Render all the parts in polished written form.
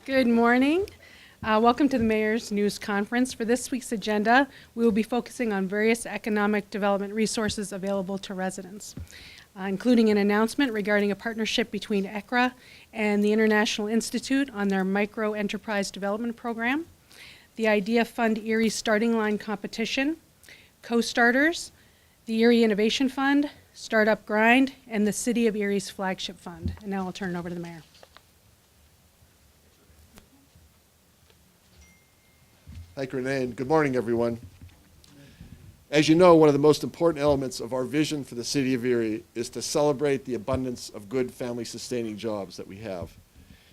Good morning. Welcome to the Mayor's News Conference. For this week's agenda, we will be focusing on various economic development resources available to residents, including an announcement regarding a partnership between ECRA and the International Institute on their Micro Enterprise Development Program, the Idea Fund Erie Starting Line Competition, Co-Starters, the Erie Innovation Fund, Startup Grind, and the City of Erie's Flagship Fund. And now I'll turn it over to the Mayor. Thank you, Renee, and good morning, everyone. As you know, one of the most important elements of our vision for the City of Erie is to celebrate the abundance of good family-sustaining jobs that we have.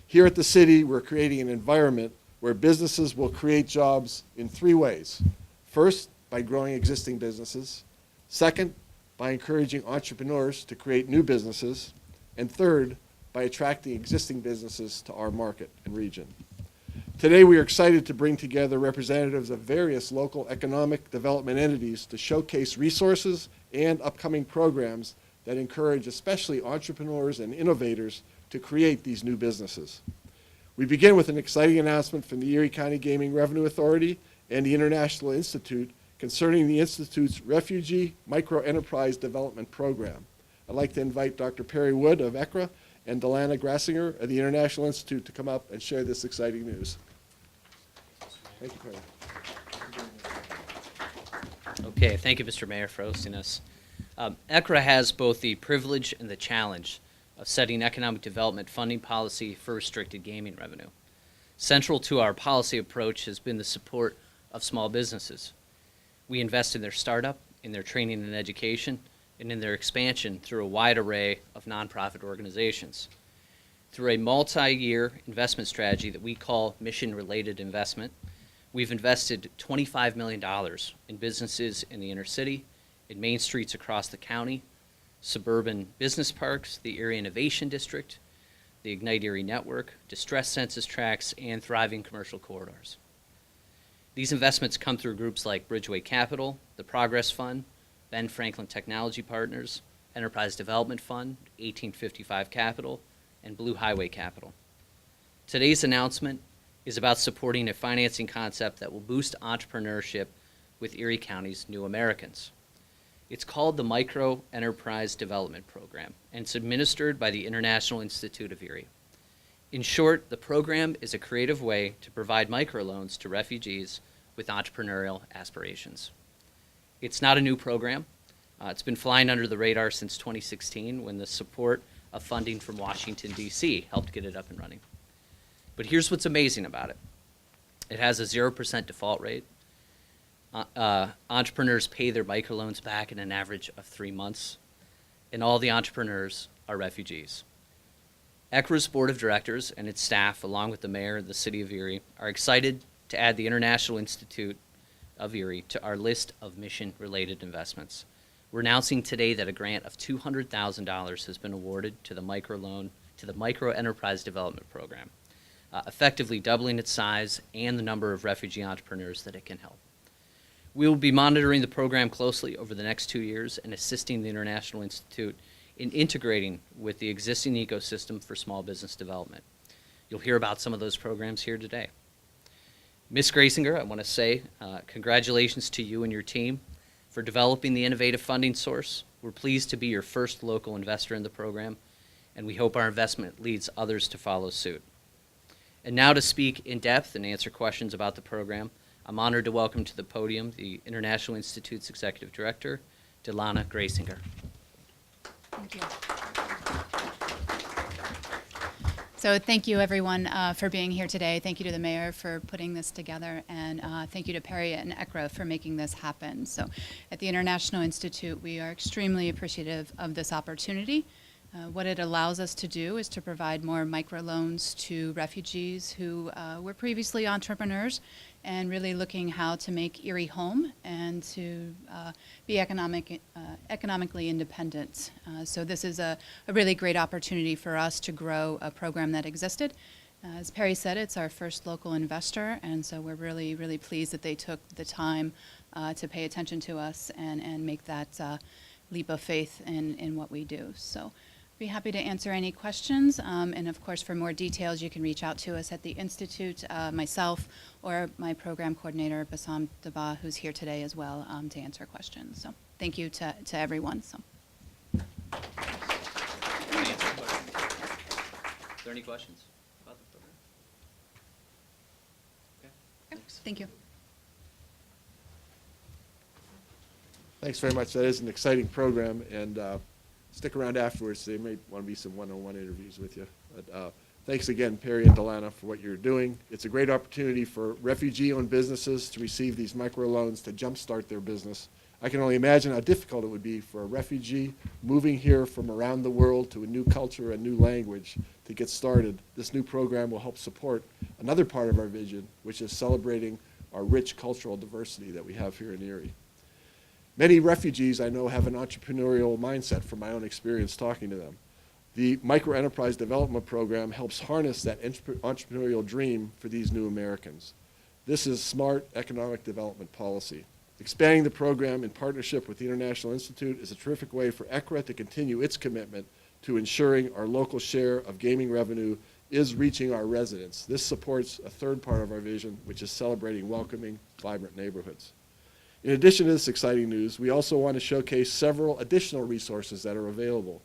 Here at the city, we're creating an environment where businesses will create jobs in three ways. First, by growing existing businesses. Second, by encouraging entrepreneurs to create new businesses. And third, by attracting existing businesses to our market and region. Today, we are excited to bring together representatives of various local economic development entities to showcase resources and upcoming programs that encourage especially entrepreneurs and innovators to create these new businesses. We begin with an exciting announcement from the Erie County Gaming Revenue Authority and the International Institute concerning the Institute's Refugee Micro Enterprise Development Program. I'd like to invite Dr. Perry Wood of ECRA and Delana Grassinger of the International Institute to come up and share this exciting news. Thank you, Perry. Okay, thank you, Mr. Mayor, for hosting us. ECRA has both the privilege and the challenge of setting economic development funding policy for restricted gaming revenue. Central to our policy approach has been the support of small businesses. We invest in their startup, in their training and education, and in their expansion through a wide array of nonprofit organizations. Through a multi-year investment strategy that we call mission-related investment, we've invested $25 million in businesses in the inner city, in main streets across the county, suburban business parks, the Erie Innovation District, the Ignite Erie Network, distressed census tracts, and thriving commercial corridors. These investments come through groups like Bridgeway Capital, the Progress Fund, Ben Franklin Technology Partners, Enterprise Development Fund, 1855 Capital, and Blue Highway Capital. Today's announcement is about supporting a financing concept that will boost entrepreneurship with Erie County's new Americans. It's called the Micro Enterprise Development Program, and it's administered by the International Institute of Erie. In short, the program is a creative way to provide microloans to refugees with entrepreneurial aspirations. It's not a new program. It's been flying under the radar since 2016 when the support of funding from Washington, D.C. helped get it up and running. But here's what's amazing about it. It has a 0% default rate. Entrepreneurs pay their microloans back in an average of 3 months, and all the entrepreneurs are refugees. ECRA's board of directors and its staff, along with the mayor of the city of Erie, are excited to add the International Institute of Erie to our list of mission-related investments. We're announcing today that a grant of $200,000 has been awarded to the Micro Enterprise Development Program, effectively doubling its size and the number of refugee entrepreneurs that it can help. We will be monitoring the program closely over the next 2 years and assisting the International Institute in integrating with the existing ecosystem for small business development. You'll hear about some of those programs here today. Ms. Grassinger, I want to say congratulations to you and your team for developing the innovative funding source. We're pleased to be your first local investor in the program, and we hope our investment leads others to follow suit. And now to speak in depth and answer questions about the program, I'm honored to welcome to the podium the International Institute's Executive Director, Delana Grassinger. Thank you. So thank you, everyone, for being here today. Thank you to the mayor for putting this together, and thank you to Perry and ECRA for making this happen. So at the International Institute, we are extremely appreciative of this opportunity. What it allows us to do is to provide more microloans to refugees who were previously entrepreneurs and really looking how to make Erie home and to be economically independent. So this is a really great opportunity for us to grow a program that existed. As Perry said, it's our first local investor, and so we're really, really pleased that they took the time to pay attention to us and make that leap of faith in what we do. So Be happy to answer any questions. And of course, for more details, you can reach out to us at the Institute, myself, or my program coordinator, Bassam Daba, who's here today as well, to answer questions. So thank you to everyone. So. Any answer questions? Are there any questions about the program? Okay, thanks. Thank you. Thanks very much. That is an exciting program, and stick around afterwards. There may want to be some one-on-one interviews with you. But thanks again, Perry and Delana, for what you're doing. It's a great opportunity for refugee-owned businesses to receive these microloans to jumpstart their business. I can only imagine how difficult it would be for a refugee moving here from around the world to a new culture, a new language, to get started. This new program will help support another part of our vision, which is celebrating our rich cultural diversity that we have here in Erie. Many refugees I know have an entrepreneurial mindset from my own experience talking to them. The Microenterprise Development Program helps harness that entrepreneurial dream for these new Americans. This is smart economic development policy. Expanding the program in partnership with the International Institute is a terrific way for ECRA to continue its commitment to ensuring our local share of gaming revenue is reaching our residents. This supports a third part of our vision, which is celebrating welcoming, vibrant neighborhoods. In addition to this exciting news, we also want to showcase several additional resources that are available.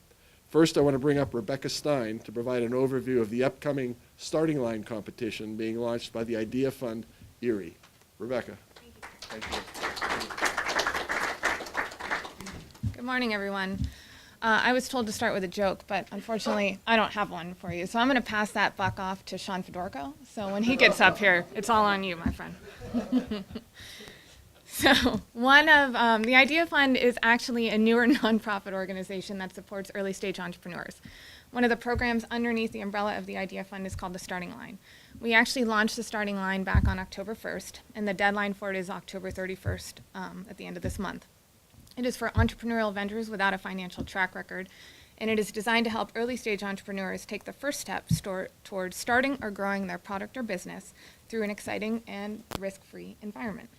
First, I want to bring up Rebecca Stein to provide an overview of the upcoming starting line competition being launched by the Idea Fund Erie. Rebecca. Thank you. Good morning, everyone. I was told to start with a joke, but unfortunately, I don't have one for you. So I'm going to pass that buck off to Sean Fedorko. So when he gets up here, it's all on you, my friend. So one of the Idea Fund is actually a newer nonprofit organization that supports early stage entrepreneurs. One of the programs underneath the umbrella of the Idea Fund is called the Starting Line. We actually launched the Starting Line back on October 1st, and the deadline for it is October 31st at the end of this month. It is for entrepreneurial vendors without a financial track record, and it is designed to help early stage entrepreneurs take the first steps towards starting or growing their product or business through an exciting and risk-free environment.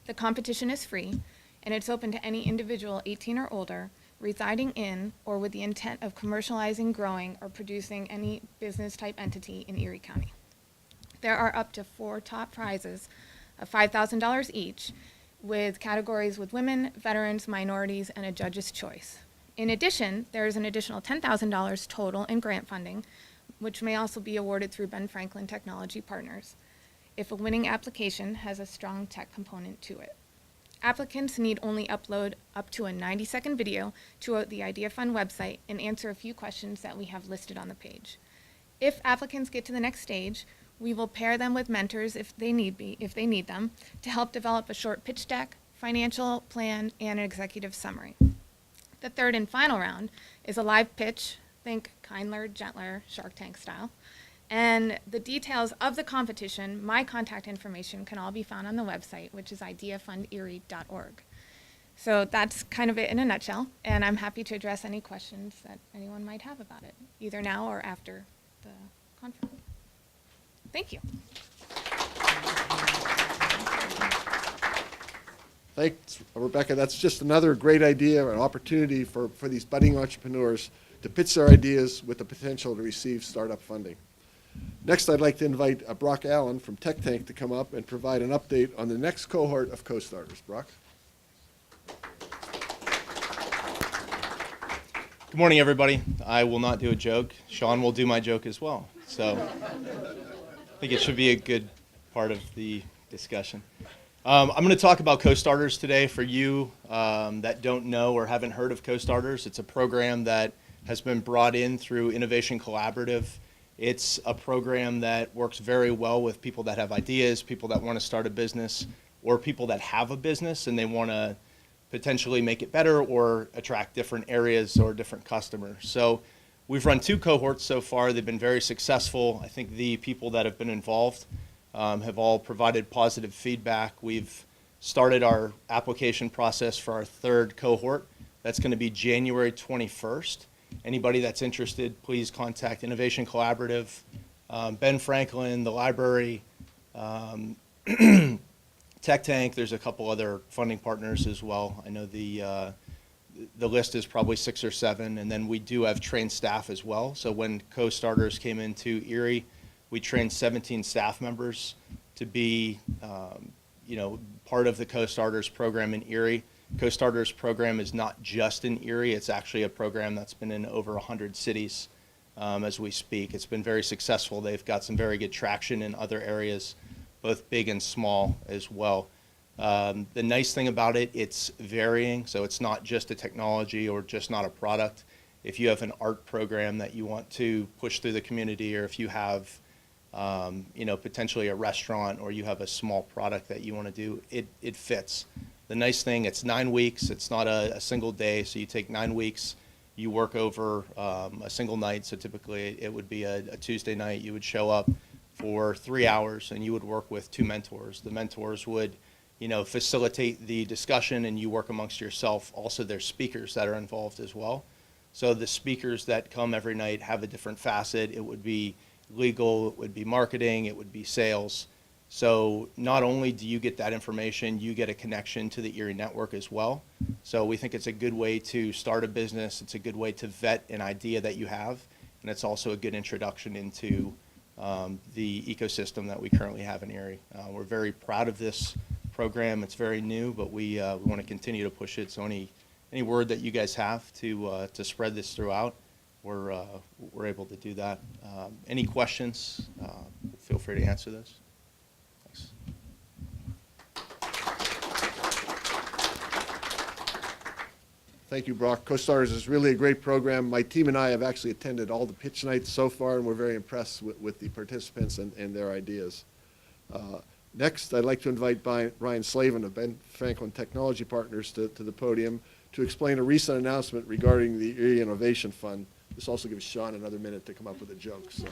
The competition is free, and it's open to any individual 18 or older residing in or with the intent of commercializing, growing, or producing any business-type entity in Erie County. There are up to 4 top prizes of $5,000 each, with categories with women, veterans, minorities, and a judge's choice. In addition, there is an additional $10,000 total in grant funding, which may also be awarded through Ben Franklin Technology Partners, if a winning application has a strong tech component to it. Applicants need only upload up to a 90-second video to the Idea Fund website and answer a few questions that we have listed on the page. If applicants get to the next stage, we will pair them with mentors if they need them, to help develop a short pitch deck, financial plan, and an executive summary. The third and final round is a live pitch, think kinder, gentler, Shark Tank style. And the details of the competition, my contact information, can all be found on the website, which is ideafunderie.org. So that's kind of it in a nutshell, and I'm happy to address any questions that anyone might have about it, either now or after the conference. Thank you. Thanks, Rebecca. That's just another great idea, an opportunity for these budding entrepreneurs to pitch their ideas with the potential to receive startup funding. Next, I'd like to invite Brock Allen from Tech Tank to come up and provide an update on the next cohort of co-starters. Brock? Good morning, everybody. I will not do a joke. Sean will do my joke as well. So I think it should be a good part of the discussion. I'm going to talk about Co-Starters today. For you that don't know or haven't heard of Co-Starters, it's a program that has been brought in through Innovation Collaborative. It's a program that works very well with people that have ideas, people that want to start a business, or people that have a business and they want to potentially make it better or attract different areas or different customers. So we've run 2 cohorts so far. They've been very successful. I think the people that have been involved have all provided positive feedback. We've started our application process for our 3rd cohort. That's going to be January 21st. Anybody that's interested, please contact Innovation Collaborative, Ben Franklin, the library, Tech Tank. There's a couple other funding partners as well. I know the the list is probably 6 or 7, and then we do have trained staff as well. So when co-starters came into Erie, we trained 17 staff members to be, part of the co-starters program in Erie. Co-starters program is not just in Erie, it's actually a program that's been in over 100 cities as we speak. It's been very successful. They've got some very good traction in other areas, both big and small as well. The nice thing about it, it's varying, so it's not just a technology or just not a product. If you have an art program that you want to push through the community, or if you have, potentially a restaurant, or you have a small product that you want to do, it fits. The nice thing, it's 9 weeks. It's not a single day, so you take 9 weeks. You work over a single night, so typically it would be a Tuesday night. You would show up for 3 hours, and you would work with 2 mentors. The mentors would facilitate the discussion, and you work amongst yourself. Also, there's speakers that are involved as well. So the speakers that come every night have a different facet. It would be legal, it would be marketing, it would be sales. So not only do you get that information, you get a connection to the Erie network as well. So we think it's a good way to start a business. It's a good way to vet an idea that you have, and it's also a good introduction into the ecosystem that we currently have in Erie. We're very proud of this program. It's very new, but we want to continue to push it. So any word that you guys have to spread this throughout, we're able to do that. Any questions? Feel free to answer those. Thanks. Thank you, Brock. Co-Starters is really a great program. My team and I have actually attended all the pitch nights so far, and we're very impressed with the participants and their ideas. Next, I'd like to invite Ryan Slavin of Ben Franklin Technology Partners to the podium to explain a recent announcement regarding the Erie Innovation Fund. This also gives Sean another minute to come up with a joke. So.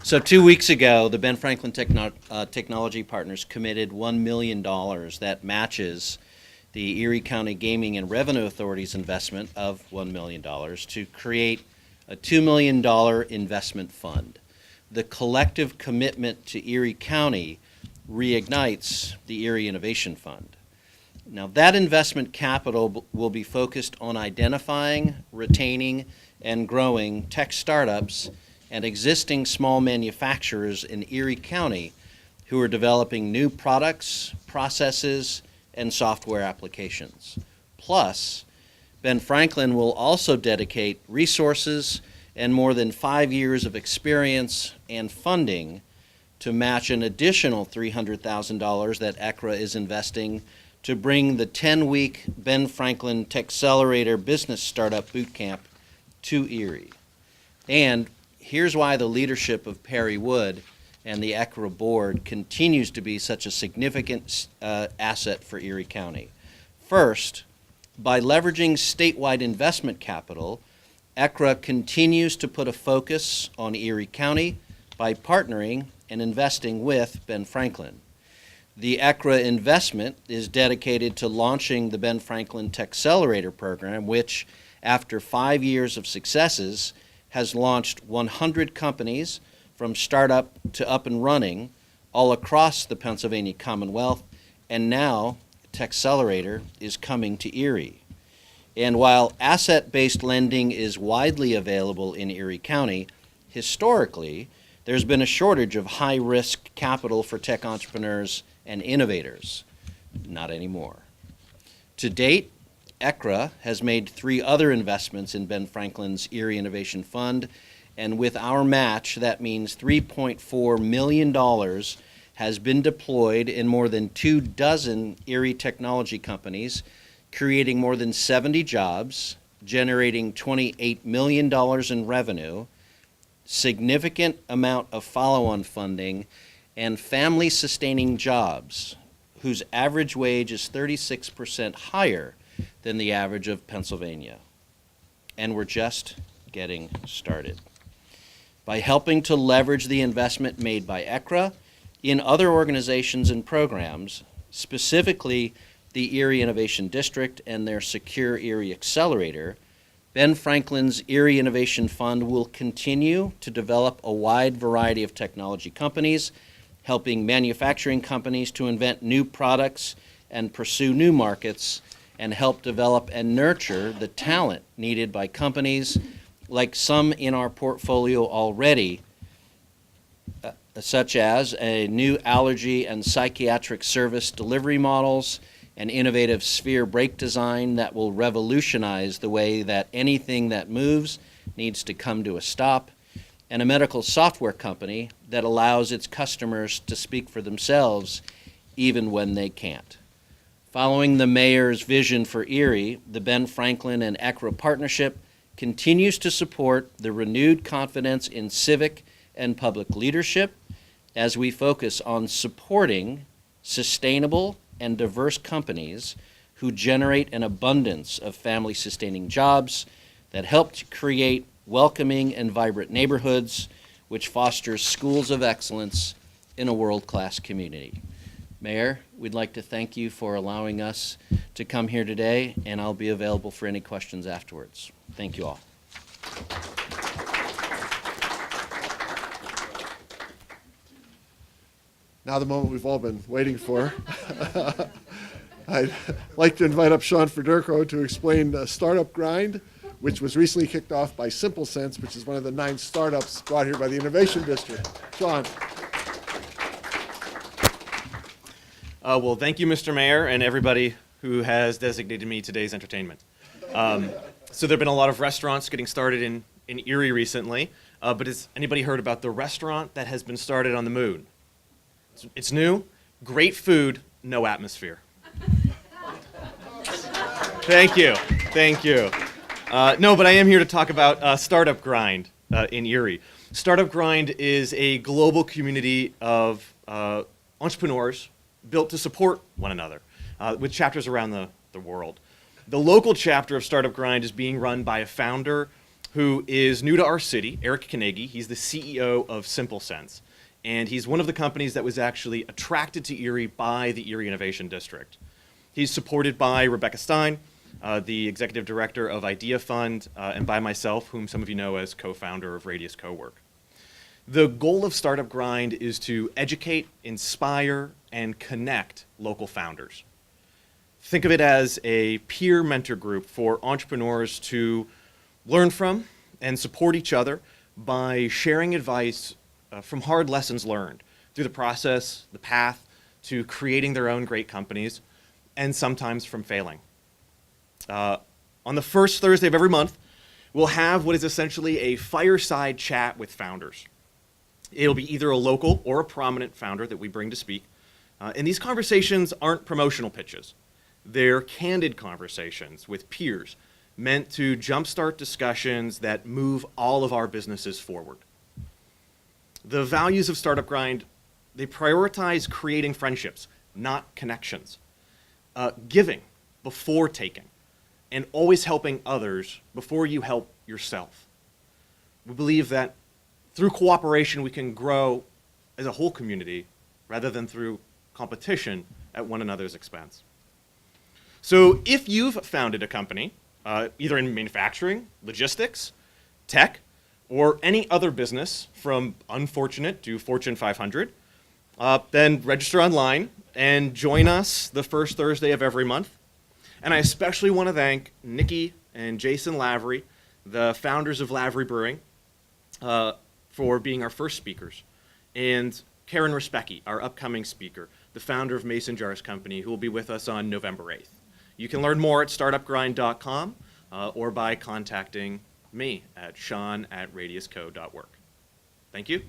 So 2 weeks ago, the Ben Franklin Technology Partners committed $1 million that matches the Erie County Gaming and Revenue Authority's investment of $1 million to create a $2 million investment fund. The collective commitment to Erie County reignites the Erie Innovation Fund. Now, that investment capital will be focused on identifying, retaining, and growing tech startups and existing small manufacturers in Erie County who are developing new products, processes, and software applications. Plus, Ben Franklin will also dedicate resources and more than 5 years of experience and funding to match an additional $300,000 that ECRA is investing to bring the 10-week Ben Franklin Techcelerator Business Startup Bootcamp to Erie. And here's why the leadership of Perry Wood and the ECRA board continues to be such a significant asset for Erie County. First, by leveraging statewide investment capital, ECRA continues to put a focus on Erie County by partnering and investing with Ben Franklin. The ECRA investment is dedicated to launching the Ben Franklin Techcelerator program, which, after 5 years of successes, has launched 100 companies from startup to up and running all across the Pennsylvania Commonwealth, and now Techcelerator is coming to Erie. And while asset-based lending is widely available in Erie County, historically, there's been a shortage of high-risk capital for tech entrepreneurs and innovators. Not anymore. To date, ECRA has made 3 other investments in Ben Franklin's Erie Innovation Fund, and with our match, that means $3.4 million has been deployed in more than 24 Erie technology companies, creating more than 70 jobs, generating $28 million in revenue, significant amount of follow-on funding, and family-sustaining jobs, whose average wage is 36% higher than the average of Pennsylvania. And we're just getting started. By helping to leverage the investment made by ECRA in other organizations and programs, specifically the Erie Innovation District and their Secure Erie Accelerator, Ben Franklin's Erie Innovation Fund will continue to develop a wide variety of technology companies, helping manufacturing companies to invent new products and pursue new markets, and help develop and nurture the talent needed by companies like some in our portfolio already, such as a new allergy and psychiatric service delivery models, an innovative sphere brake design that will revolutionize the way that anything that moves needs to come to a stop, and a medical software company that allows its customers to speak for themselves even when they can't. Following the mayor's vision for Erie, the Ben Franklin and ECRA partnership continues to support the renewed confidence in civic and public leadership as we focus on supporting sustainable and diverse companies who generate an abundance of family-sustaining jobs that help to create welcoming and vibrant neighborhoods, which fosters schools of excellence in a world-class community. Mayor, we'd like to thank you for allowing us to come here today, and I'll be available for any questions afterwards. Thank you all. Now the moment we've all been waiting for. I'd like to invite up Sean Federico to explain Startup Grind, which was recently kicked off by Simple Sense, which is one of the 9 startups brought here by the Innovation District. Sean. Well, thank you, Mr. Mayor, and everybody who has designated me today's entertainment. So there have been a lot of restaurants getting started in Erie recently, but has anybody heard about the restaurant that has been started on the moon? It's new, great food, no atmosphere. Thank you, thank you. No, but I am here to talk about Startup Grind in Erie. Startup Grind is a global community of entrepreneurs built to support one another, with chapters around the world. The local chapter of Startup Grind is being run by a founder who is new to our city, Eric Kanegi. He's the CEO of Simple Sense, and he's one of the companies that was actually attracted to Erie by the Erie Innovation District. He's supported by Rebecca Stein, the executive director of Idea Fund, and by myself, whom some of you know as co-founder of Radius Cowork. The goal of Startup Grind is to educate, inspire, and connect local founders. Think of it as a peer mentor group for entrepreneurs to learn from and support each other by sharing advice from hard lessons learned through the process, the path to creating their own great companies, and sometimes from failing. On the first Thursday of every month, we'll have what is essentially a fireside chat with founders. It'll be either a local or a prominent founder that we bring to speak. And these conversations aren't promotional pitches. They're candid conversations with peers meant to jumpstart discussions that move all of our businesses forward. The values of Startup Grind, they prioritize creating friendships, not connections. Giving before taking, and always helping others before you help yourself. We believe that through cooperation, we can grow as a whole community rather than through competition at one another's expense. So if you've founded a company, either in manufacturing, logistics, tech, or any other business from unfortunate to Fortune 500, then register online and join us the first Thursday of every month. And I especially want to thank Nikki and Jason Lavery, the founders of Lavery Brewing, for being our first speakers, and Karen Respecki, our upcoming speaker, the founder of Mason Jars Company, who will be with us on November 8th. You can learn more at startupgrind.com or by contacting me at sean@radiusco.work. Thank you.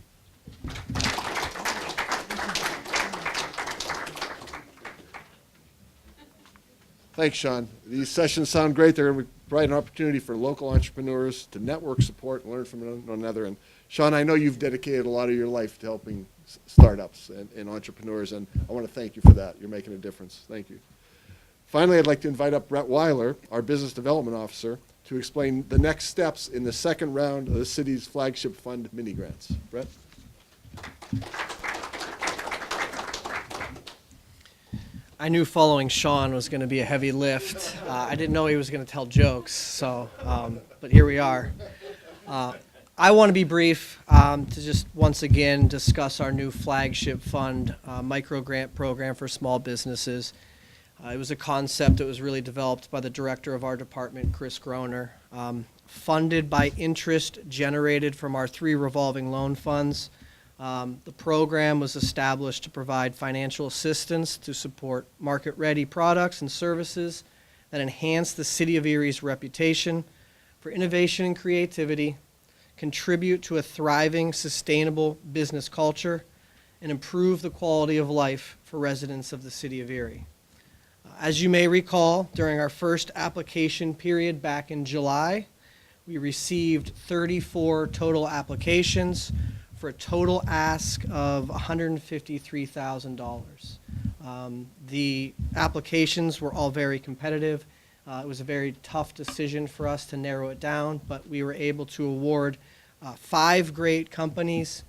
Thanks, Sean. These sessions sound great. They're going to provide an opportunity for local entrepreneurs to network, support, and learn from one another. And Sean, I know you've dedicated a lot of your life to helping startups and entrepreneurs, and I want to thank you for that. You're making a difference. Thank you. Finally, I'd like to invite up Brett Weiler, our Business Development Officer, to explain the next steps in the second round of the city's flagship fund mini grants. Brett? I knew following Sean was going to be a heavy lift. I didn't know he was going to tell jokes, so but here we are. I want to be brief to just once again discuss our new flagship fund, micro grant program for small businesses. It was a concept that was really developed by the director of our department, Chris Groner, funded by interest generated from our 3 revolving loan funds. The program was established to provide financial assistance to support market-ready products and services that enhance the City of Erie's reputation for innovation and creativity, contribute to a thriving, sustainable business culture, and improve the quality of life for residents of the City of Erie. As you may recall, during our first application period back in July, we received 34 total applications for a total ask of $153,000. The applications were all very competitive. It was a very tough decision for us to narrow it down, but we were able to award 5 great companies,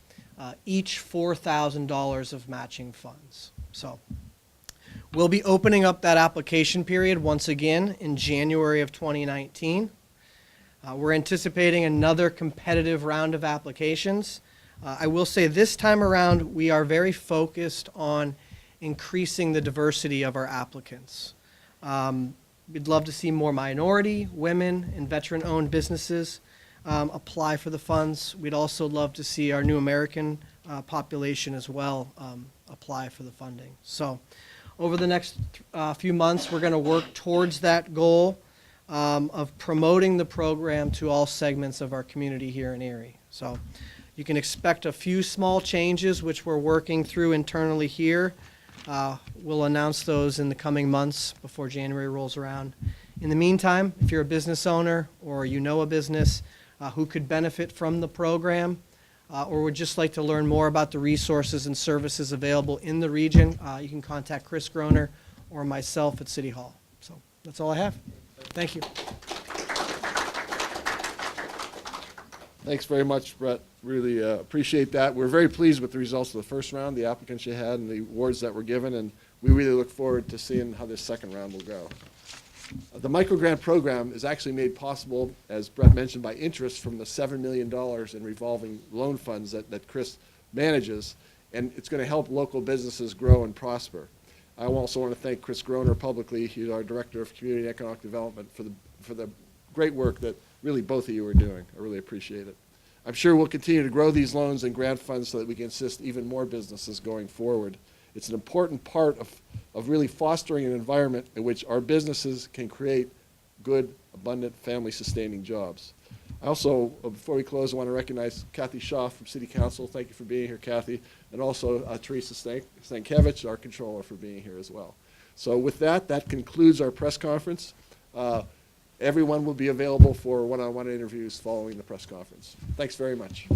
each $4,000 of matching funds. So we'll be opening up that application period once again in January of 2019. We're anticipating another competitive round of applications. I will say this time around, we are very focused on increasing the diversity of our applicants. We'd love to see more minority, women, and veteran-owned businesses apply for the funds. We'd also love to see our new American population as well apply for the funding. So over the next few months, we're going to work towards that goal of promoting the program to all segments of our community here in Erie. So you can expect a few small changes, which we're working through internally here. We'll announce those in the coming months before January rolls around. In the meantime, if you're a business owner or you know a business who could benefit from the program or would just like to learn more about the resources and services available in the region, you can contact Chris Groner or myself at City Hall. So that's all I have. Thank you. Thanks very much, Brett. Really appreciate that. We're very pleased with the results of the first round, the applicants you had, and the awards that were given, and we really look forward to seeing how this second round will go. The microgrant program is actually made possible, as Brett mentioned, by interest from the $7 million in revolving loan funds that Chris manages, and it's going to help local businesses grow and prosper. I also want to thank Chris Groner publicly. He's our Director of Community and Economic Development for the great work that really both of you are doing. I really appreciate it. I'm sure we'll continue to grow these loans and grant funds so that we can assist even more businesses going forward. It's an important part of really fostering an environment in which our businesses can create good, abundant, family-sustaining jobs. I also, before we close, I want to recognize Kathy Shaw from City Council. Thank you for being here, Kathy. And also Teresa Stankiewicz, our controller, for being here as well. So with that, that concludes our press conference. Everyone will be available for one-on-one interviews following the press conference. Thanks very much.